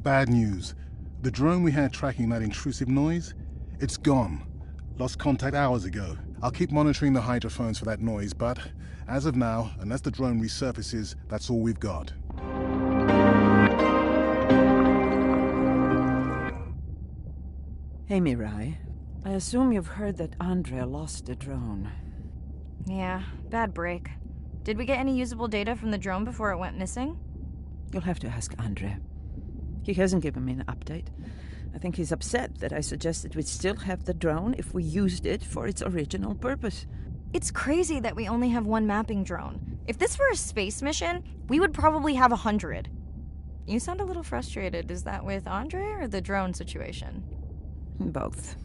bad news. The drone we had tracking that intrusive noise, it's gone. Lost contact hours ago. I'll keep monitoring the hydrophones for that noise, but as of now, unless the drone resurfaces, that's all we've got. Hey, Mirai. I assume you've heard that Andre lost the drone. Yeah, bad break. Did we get any usable data from the drone before it went missing? You'll have to ask Andre. He hasn't given me an update. I think he's upset that I suggested we'd still have the drone if we used it for its original purpose. It's crazy that we only have one mapping drone. If this were a space mission, we would probably have 100. You sound a little frustrated. Is that with Andre or the drone situation? Both.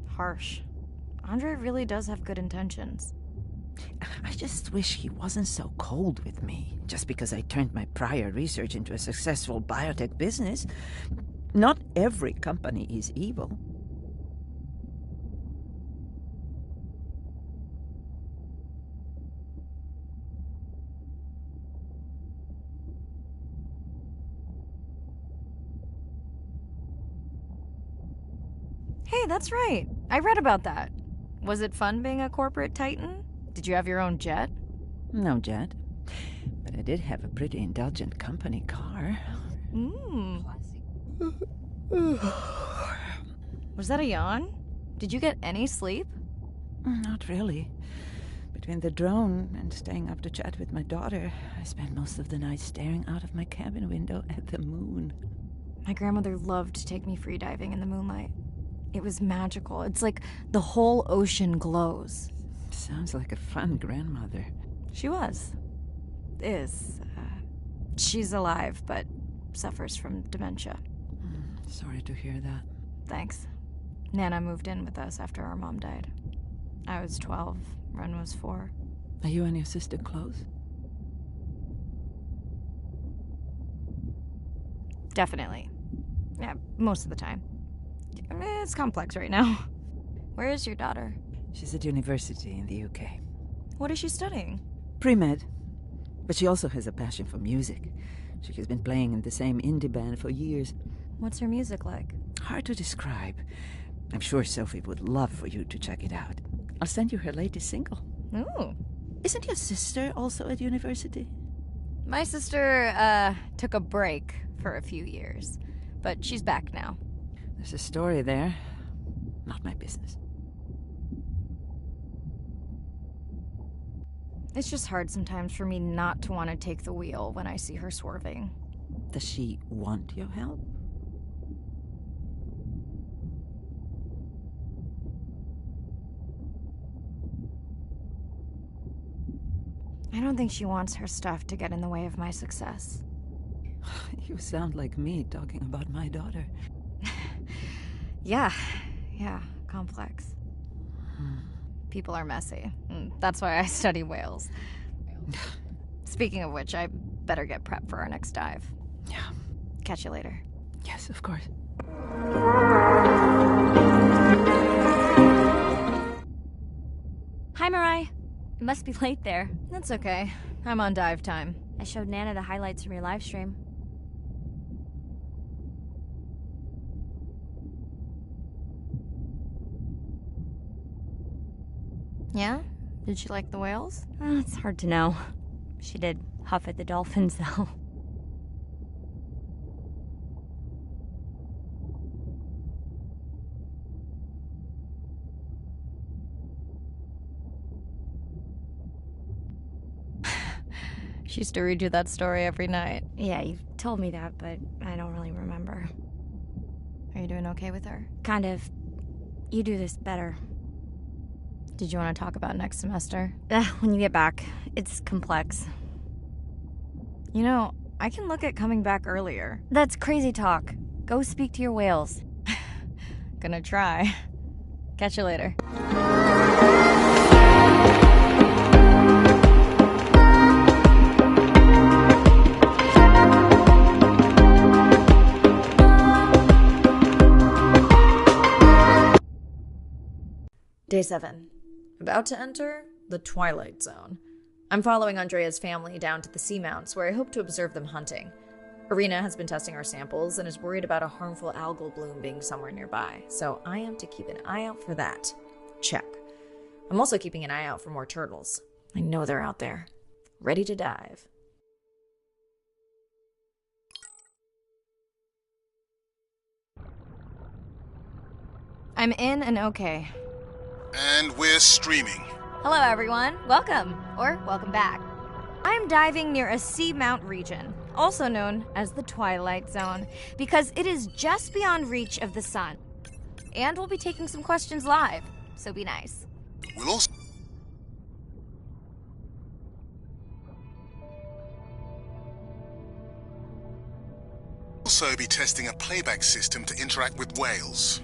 Harsh. Andre really does have good intentions. I just wish he wasn't so cold with me, just because I turned my prior research into a successful biotech business. Not every company is evil. Hey, that's right. I read about that. Was it fun being a corporate titan? Did you have your own jet? No jet. But I did have a pretty indulgent company car. Was that a yawn? Did you get any sleep? Not really. Between the drone and staying up to chat with my daughter, I spent most of the night staring out of my cabin window at the moon. My grandmother loved to take me free diving in the moonlight. It was magical. It's like the whole ocean glows. Sounds like a fun grandmother. She was. Is. She's alive, but suffers from dementia. Sorry to hear that. Thanks. Nana moved in with us after our mom died. I was 12. Ren was 4. Are you and your sister close? Definitely. Yeah, most of the time. It's complex right now. Where is your daughter? She's at university in the UK. What is she studying? Pre-med. But she also has a passion for music. She has been playing in the same indie band for years. What's her music like? Hard to describe. I'm sure Sophie would love for you to check it out. I'll send you her latest single. Ooh. Isn't your sister also at university? My sister, took a break for a few years. But she's back now. There's a story there. Not my business. It's just hard sometimes for me not to want to take the wheel when I see her swerving. Does she want your help? I don't think she wants her stuff to get in the way of my success. You sound like me talking about my daughter. Yeah, complex. People are messy. That's why I study whales. Speaking of which, I better get prepped for our next dive. Yeah. Catch you later. Yes, of course. Hi, Mirai. It must be late there. That's okay. I'm on dive time. I showed Nana the highlights from your live stream. Yeah? Did she like the whales? It's hard to know. She did huff at the dolphins, though. She used to read you that story every night. Yeah, you've told me that, but I don't really remember. Are you doing okay with her? Kind of. You do this better. Did you want to talk about next semester? When you get back. It's complex. You know, I can look at coming back earlier. That's crazy talk. Go speak to your whales. Gonna try. Catch you later. Day 7. About to enter the Twilight Zone. I'm following Andrea's family down to the seamounts, where I hope to observe them hunting. Irina has been testing our samples and is worried about a harmful algal bloom being somewhere nearby, so I am to keep an eye out for that. Check. I'm also keeping an eye out for more turtles. I know they're out there, ready to dive. I'm in and okay. And we're streaming. Hello, everyone. Welcome, or welcome back. I'm diving near a seamount region, also known as the Twilight Zone, because it is just beyond reach of the sun. And we'll be taking some questions live, so be nice. We'll also be testing a playback system to interact with whales.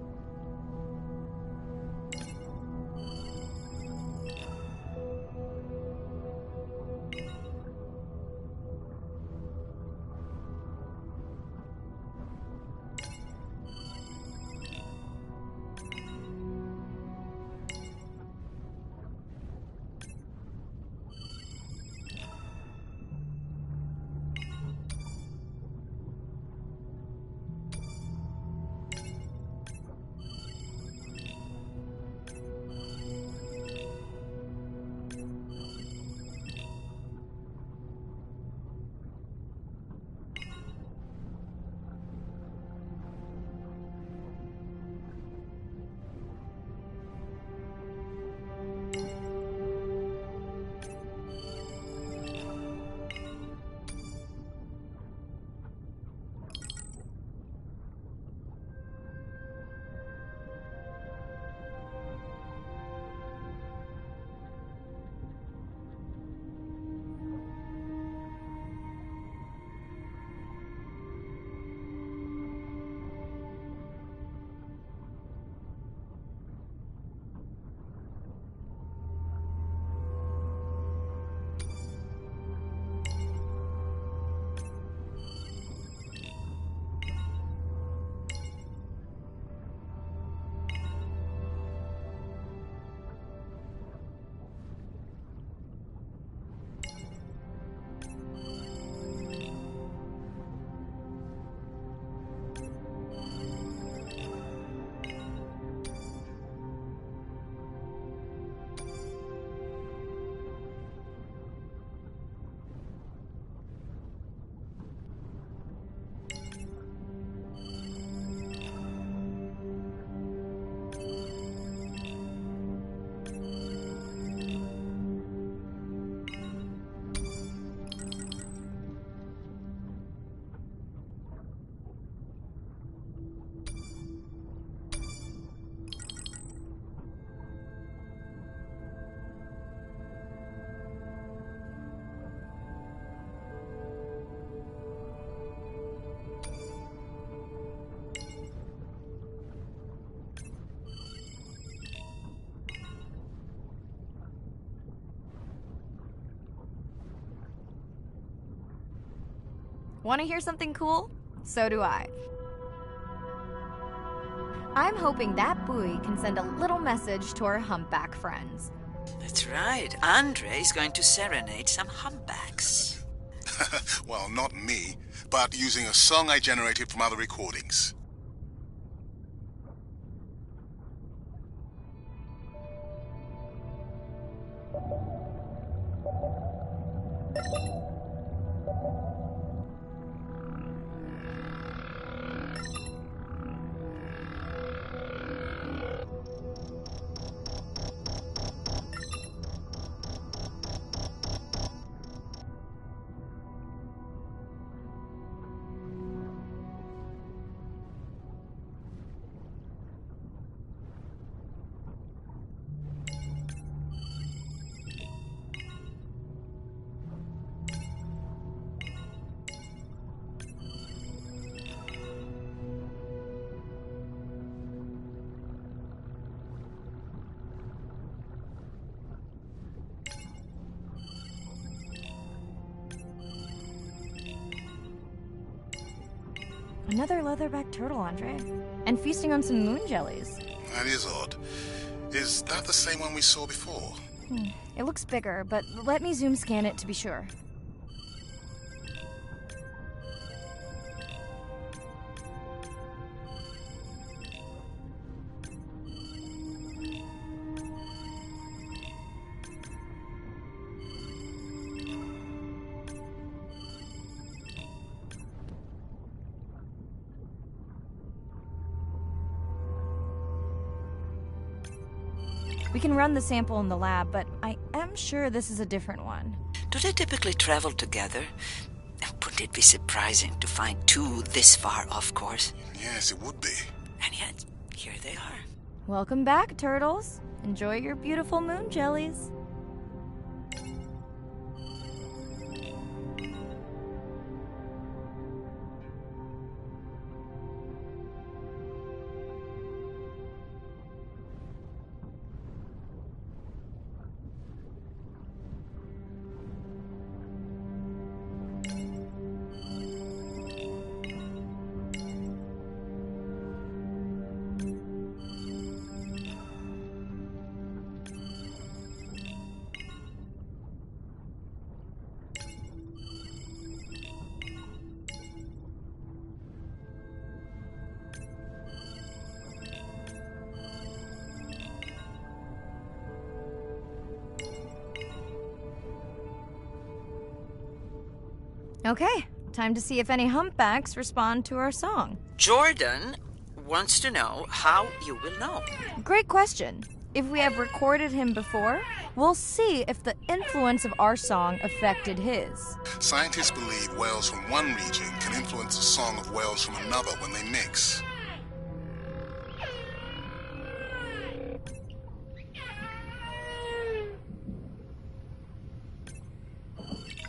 Want to hear something cool? So do I. I'm hoping that buoy can send a little message to our humpback friends. That's right. Andre is going to serenade some humpbacks. Well, not me, but using a song I generated from other recordings. Another leatherback turtle, Andre. And feasting on some moon jellies. That is odd. Is that the same one we saw before? It looks bigger, but let me zoom scan it to be sure. We can run the sample in the lab, but I am sure this is a different one. Do they typically travel together? Wouldn't it be surprising to find two this far off course? Yes, it would be. And yet, here they are. Welcome back, turtles. Enjoy your beautiful moon jellies. Okay, time to see if any humpbacks respond to our song. Jordan wants to know how you will know. Great question. If we have recorded him before, we'll see if the influence of our song affected his. Scientists believe whales from one region can influence the song of whales from another when they mix.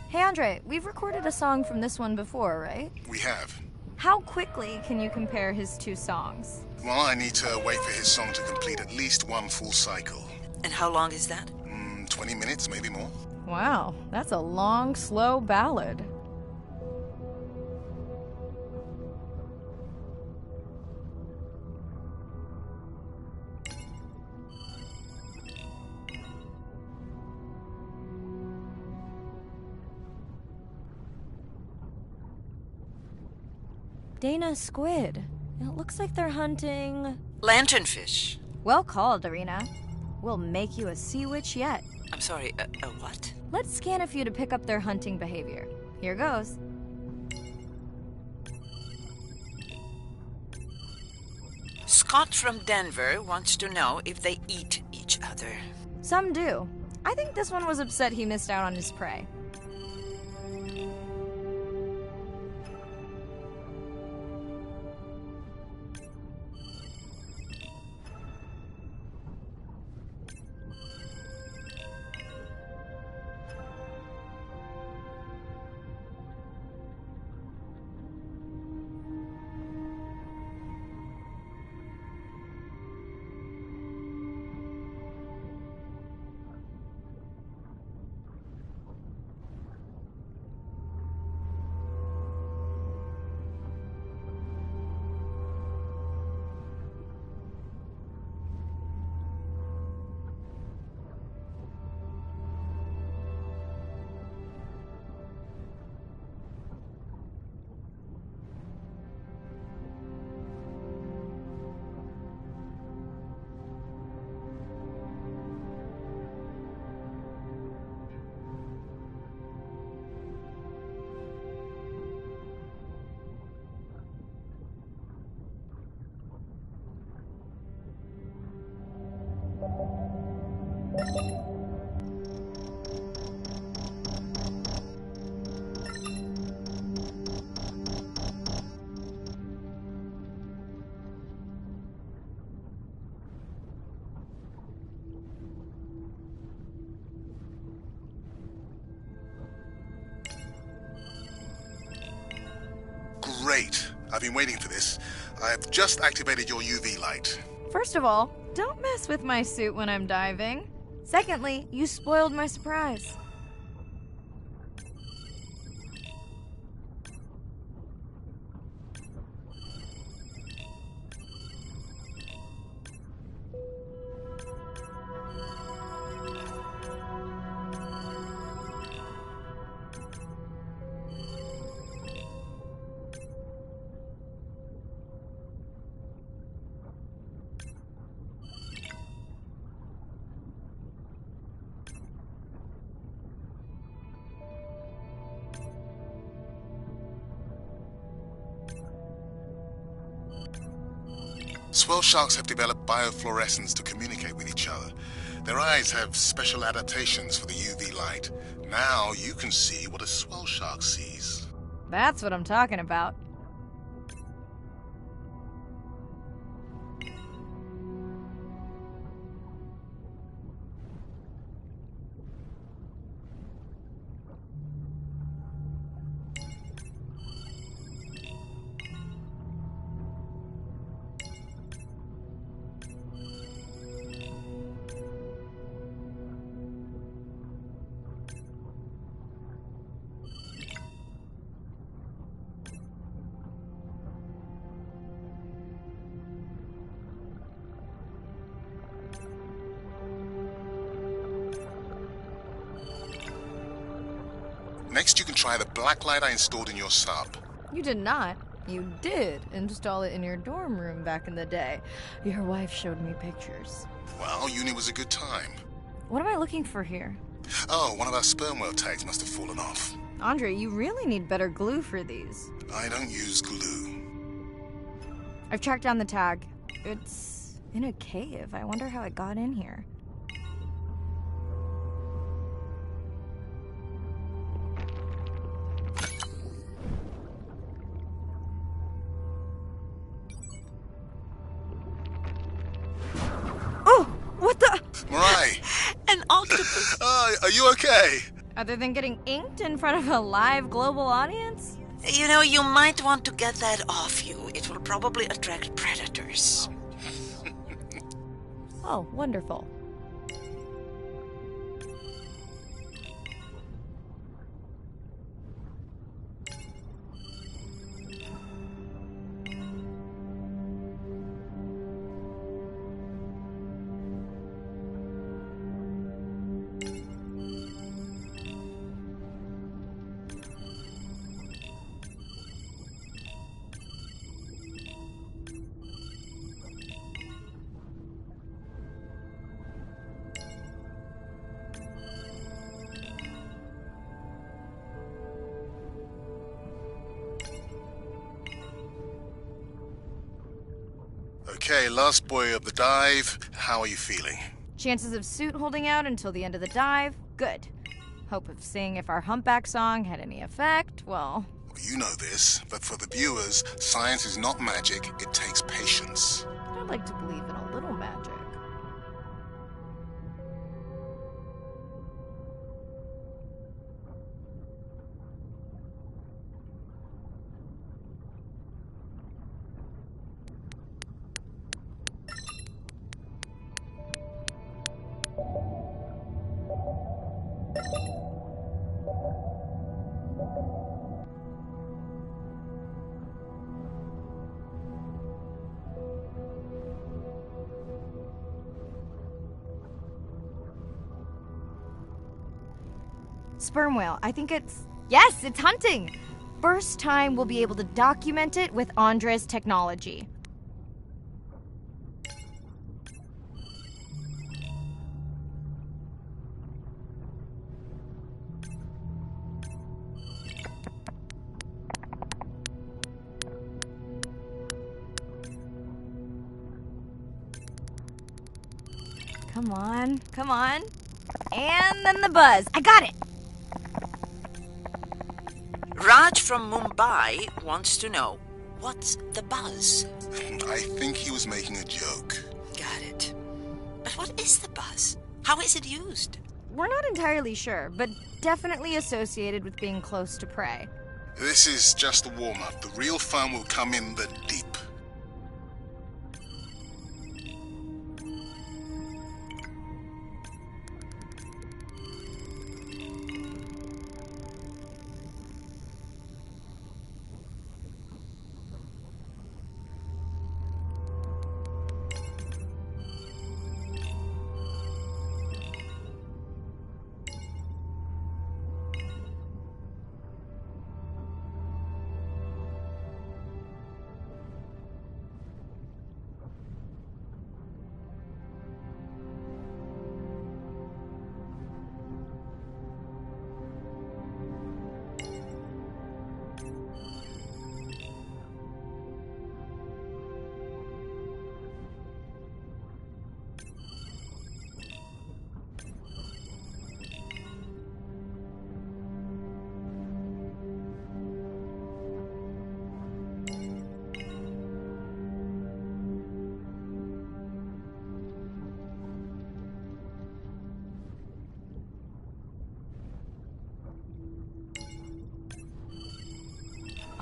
Hey Andre, we've recorded a song from this one before, right? We have. How quickly can you compare his two songs? Well, I need to wait for his song to complete at least one full cycle. And how long is that? 20 minutes, maybe more. Wow, that's a long, slow ballad. Dana squid. It looks like they're hunting... Lanternfish. Well called, Arena. We'll make you a sea witch yet. I'm sorry, a what? Let's scan a few to pick up their hunting behavior. Here goes. Scott from Denver wants to know if they eat each other. Some do. I think this one was upset he missed out on his prey. Great. I've been waiting for this. I've just activated your UV light. First of all, don't mess with my suit when I'm diving. Secondly, you spoiled my surprise. Swell sharks have developed biofluorescence to communicate with each other. Their eyes have special adaptations for the UV light. Now you can see what a swell shark sees. That's what I'm talking about. Next, you can try the black light I installed in your sub. You did not. You did install it in your dorm room back in the day. Your wife showed me pictures. Well, uni was a good time. What am I looking for here? Oh, one of our sperm whale tags must have fallen off. Andre, you really need better glue for these. I don't use glue. I've tracked down the tag. It's in a cave. I wonder how it got in here. Mirai! An octopus! Are you okay? Other than getting inked in front of a live global audience? You know, you might want to get that off you. It will probably attract predators. Oh, wonderful. Okay, last boy of the dive. How are you feeling? Chances of suit holding out until the end of the dive? Good. Hope of seeing if our humpback song had any effect? Well, You know this, but for the viewers, science is not magic, it takes patience. I'd like to believe in a little magic. Sperm whale. I think it's... Yes, it's hunting! First time we'll be able to document it with Andre's technology. Come on, come on. And then the buzz. I got it! Raj from Mumbai wants to know, what's the buzz? I think he was making a joke. Got it. But what is the buzz? How is it used? We're not entirely sure, but definitely associated with being close to prey. This is just a warm-up. The real fun will come in the deep.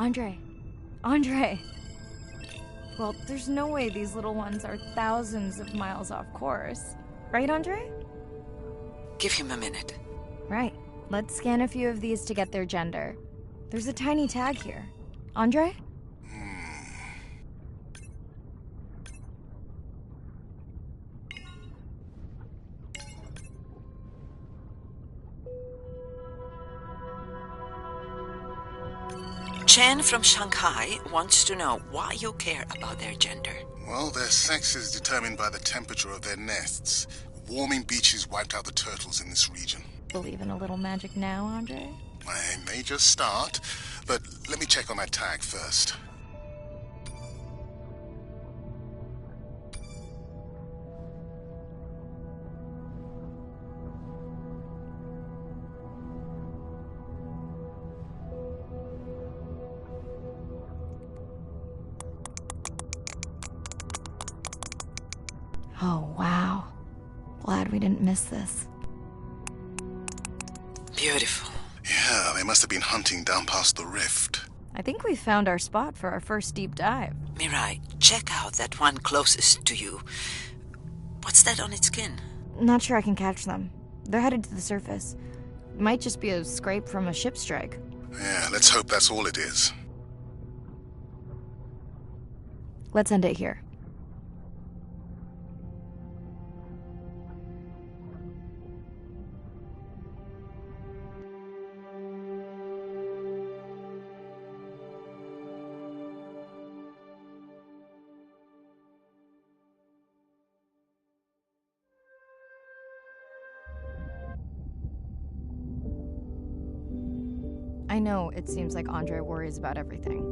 Andre. Well, there's no way these little ones are thousands of miles off course. Right, Andre? Give him a minute. Right. Let's scan a few of these to get their gender. There's a tiny tag here. Andre? Chen from Shanghai wants to know why you care about their gender. Well, their sex is determined by the temperature of their nests. Warming beaches wiped out the turtles in this region. Believe in a little magic now, Andre? I may just start, but let me check on that tag first. Oh, wow. Glad we didn't miss this. Beautiful. Yeah, they must have been hunting down past the rift. I think we found our spot for our first deep dive. Mirai, check out that one closest to you. What's that on its skin? Not sure I can catch them. They're headed to the surface. Might just be a scrape from a ship strike. Yeah, let's hope that's all it is. Let's end it here. I know it seems like Andre worries about everything,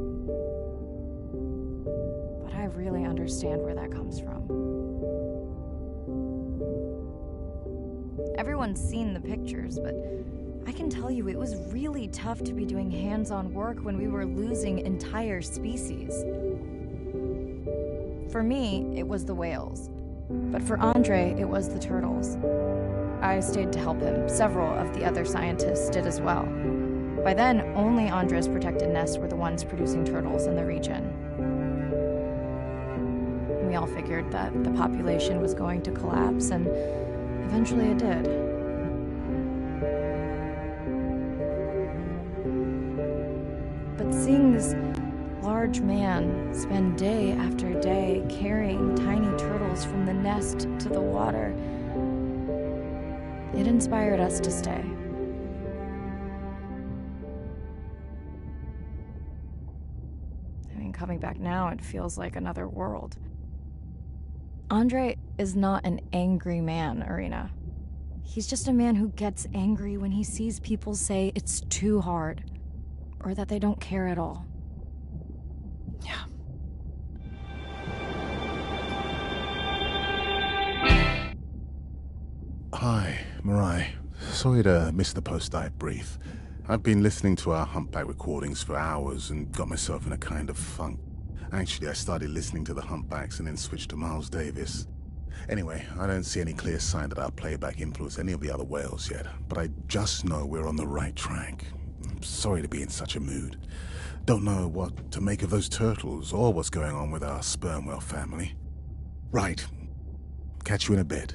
but I really understand where that comes from. Everyone's seen the pictures, but I can tell you it was really tough to be doing hands-on work when we were losing entire species. For me, it was the whales, but for Andre, it was the turtles. I stayed to help him. Several of the other scientists did as well. By then, only Andre's protected nests were the ones producing turtles in the region. We all figured that the population was going to collapse, and eventually it did. But seeing this large man spend day after day carrying tiny turtles from the nest to the water, it inspired us to stay. Coming back now, it feels like another world. Andre is not an angry man, Irina. He's just a man who gets angry when he sees people say it's too hard, or that they don't care at all. Yeah. Hi, Mirai. Sorry to miss the post-dive brief. I've been listening to our humpback recordings for hours and got myself in a kind of funk. Actually, I started listening to the humpbacks and then switched to Miles Davis. Anyway, I don't see any clear sign that our playback influenced any of the other whales yet, but I just know we're on the right track. I'm sorry to be in such a mood. Don't know what to make of those turtles or what's going on with our sperm whale family. Right. Catch you in a bit.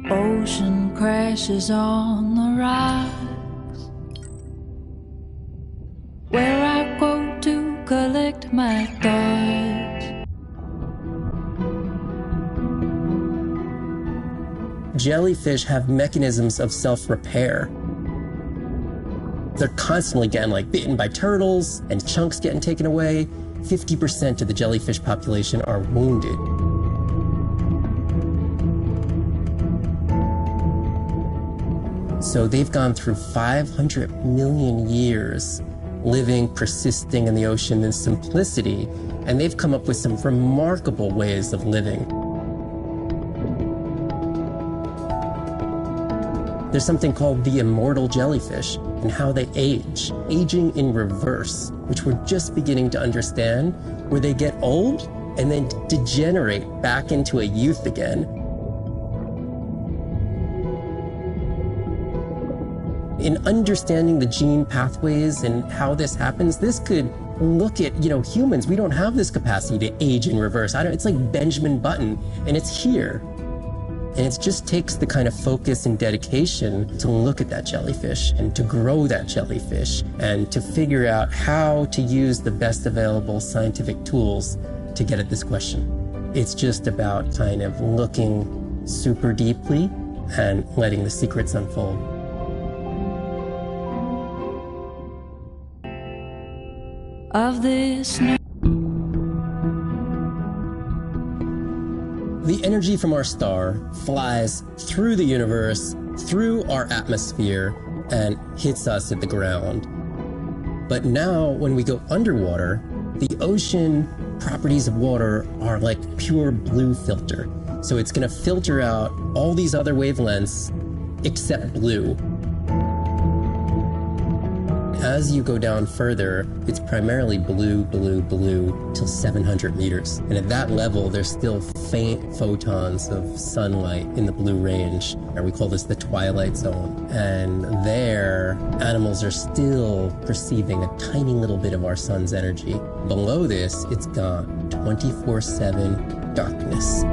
Ocean crashes on the rocks, where I go to collect my thoughts. Jellyfish have mechanisms of self-repair. They're constantly getting bitten by turtles and chunks getting taken away. 50% of the jellyfish population are wounded. So they've gone through 500 million years living, persisting in the ocean in simplicity, and they've come up with some remarkable ways of living. There's something called the immortal jellyfish and how they age, aging in reverse, which we're just beginning to understand, where they get old and then degenerate back into a youth again. In understanding the gene pathways and how this happens, this could look at, humans. We don't have this capacity to age in reverse. It's like Benjamin Button, and it's here. And it just takes the kind of focus and dedication to look at that jellyfish and to grow that jellyfish and to figure out how to use the best available scientific tools to get at this question. It's just about kind of looking super deeply and letting the secrets unfold. Of this The energy from our star flies through the universe, through our atmosphere, and hits us at the ground. But now, when we go underwater, the ocean properties of water are like pure blue filter. So it's going to filter out all these other wavelengths except blue. As you go down further, it's primarily blue, blue, blue till 700 meters. And at that level, there's still faint photons of sunlight in the blue range. And we call this the twilight zone. And there, animals are still perceiving a tiny little bit of our sun's energy. Below this, it's gone. 24/7 darkness.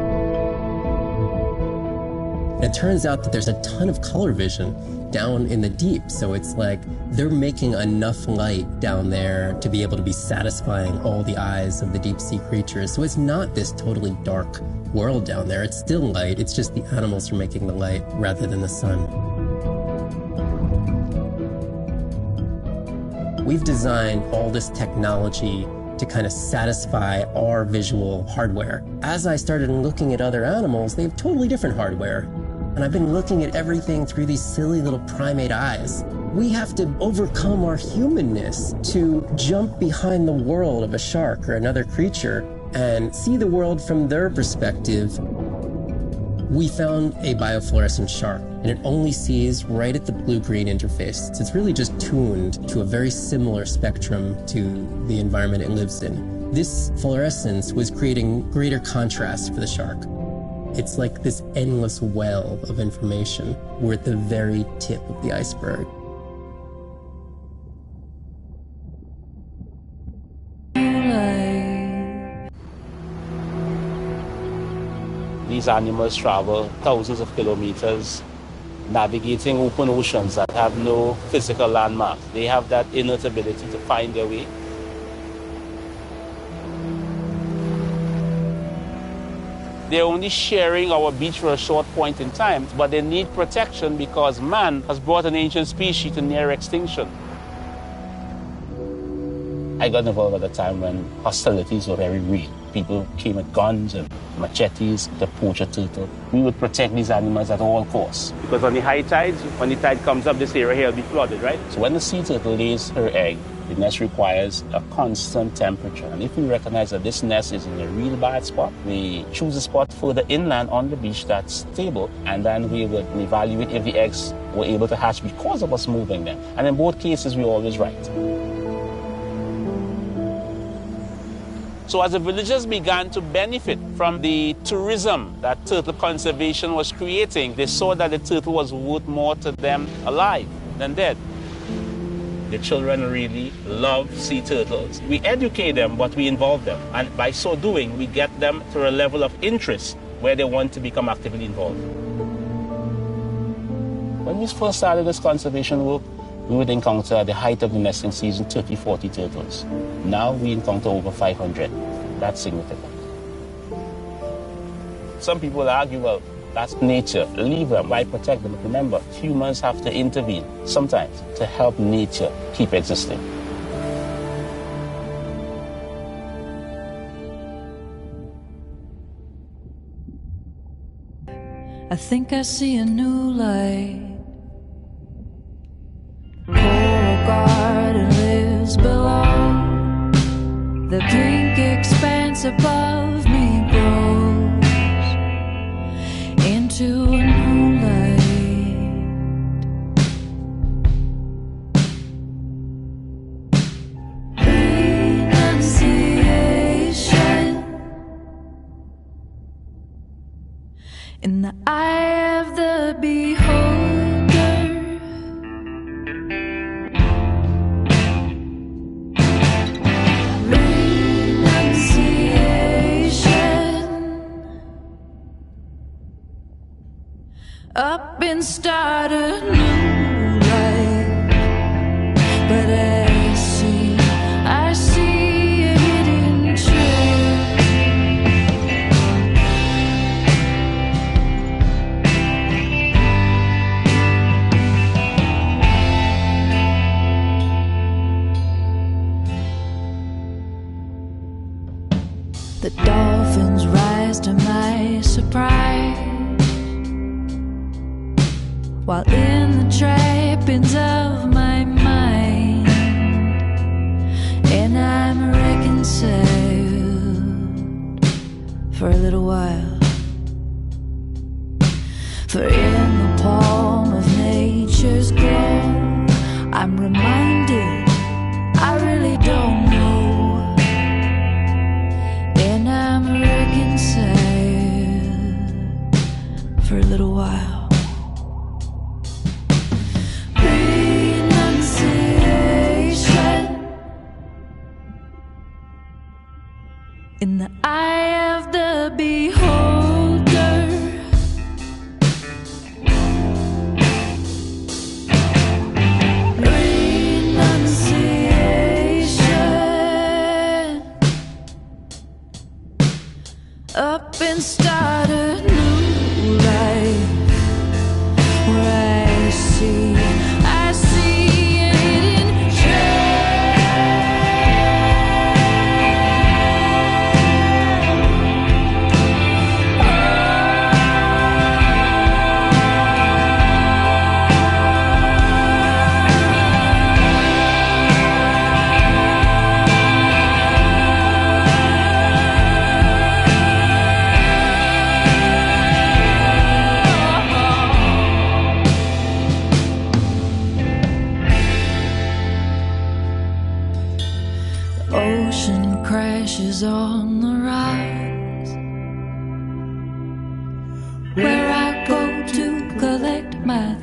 And it turns out that there's a ton of color vision down in the deep. So it's like they're making enough light down there to be able to be satisfying all the eyes of the deep sea creatures. So it's not this totally dark world down there. It's still light. It's just the animals are making the light rather than the sun. We've designed all this technology to kind of satisfy our visual hardware. As I started looking at other animals, they have totally different hardware. And I've been looking at everything through these silly little primate eyes. We have to overcome our humanness to jump behind the world of a shark or another creature and see the world from their perspective. We found a biofluorescent shark, and it only sees right at the blue-green interface. So it's really just tuned to a very similar spectrum to the environment it lives in. This fluorescence was creating greater contrast for the shark. It's like this endless well of information. We're at the very tip of the iceberg. These animals travel thousands of kilometers, navigating open oceans that have no physical landmarks. They have that innate ability to find their way. They're only sharing our beach for a short point in time, but they need protection because man has brought an ancient species to near extinction. I got involved at a time when hostilities were very real. People came with guns and machetes to poach a turtle. We would protect these animals at all costs. Because on the high tides, when the tide comes up, this area here will be flooded, right? So when the sea turtle lays her egg, the nest requires a constant temperature. And if we recognize that this nest is in a real bad spot, we choose a spot further inland on the beach that's stable, and then we would evaluate if the eggs were able to hatch because of us moving them. And in both cases, we're always right. So as the villagers began to benefit from the tourism that turtle conservation was creating, they saw that the turtle was worth more to them alive than dead. The children really love sea turtles. We educate them, but we involve them. And by so doing, we get them to a level of interest where they want to become actively involved. When we first started this conservation work, we would encounter at the height of the nesting season 30, 40 turtles. Now we encounter over 500. That's significant. Some people argue, well, that's nature. Leave them. Why protect them? But remember, humans have to intervene sometimes to help nature keep existing. I think I see a new light. Coral garden lives, but In the eye of the beholder, renunciation, up and start a new life. But I see a hidden trail. The dolphins rise to my surprise, while in the trappings of my mind, and I'm reconciled for a little while. For in the palm of nature's glow, I'm reminded I really don't know. And I'm reconciled for a little while. Renunciation. In the eye of the beholder, renunciation, up and start a new life, where I see a hidden ocean crashes on the rocks, where I go to collect my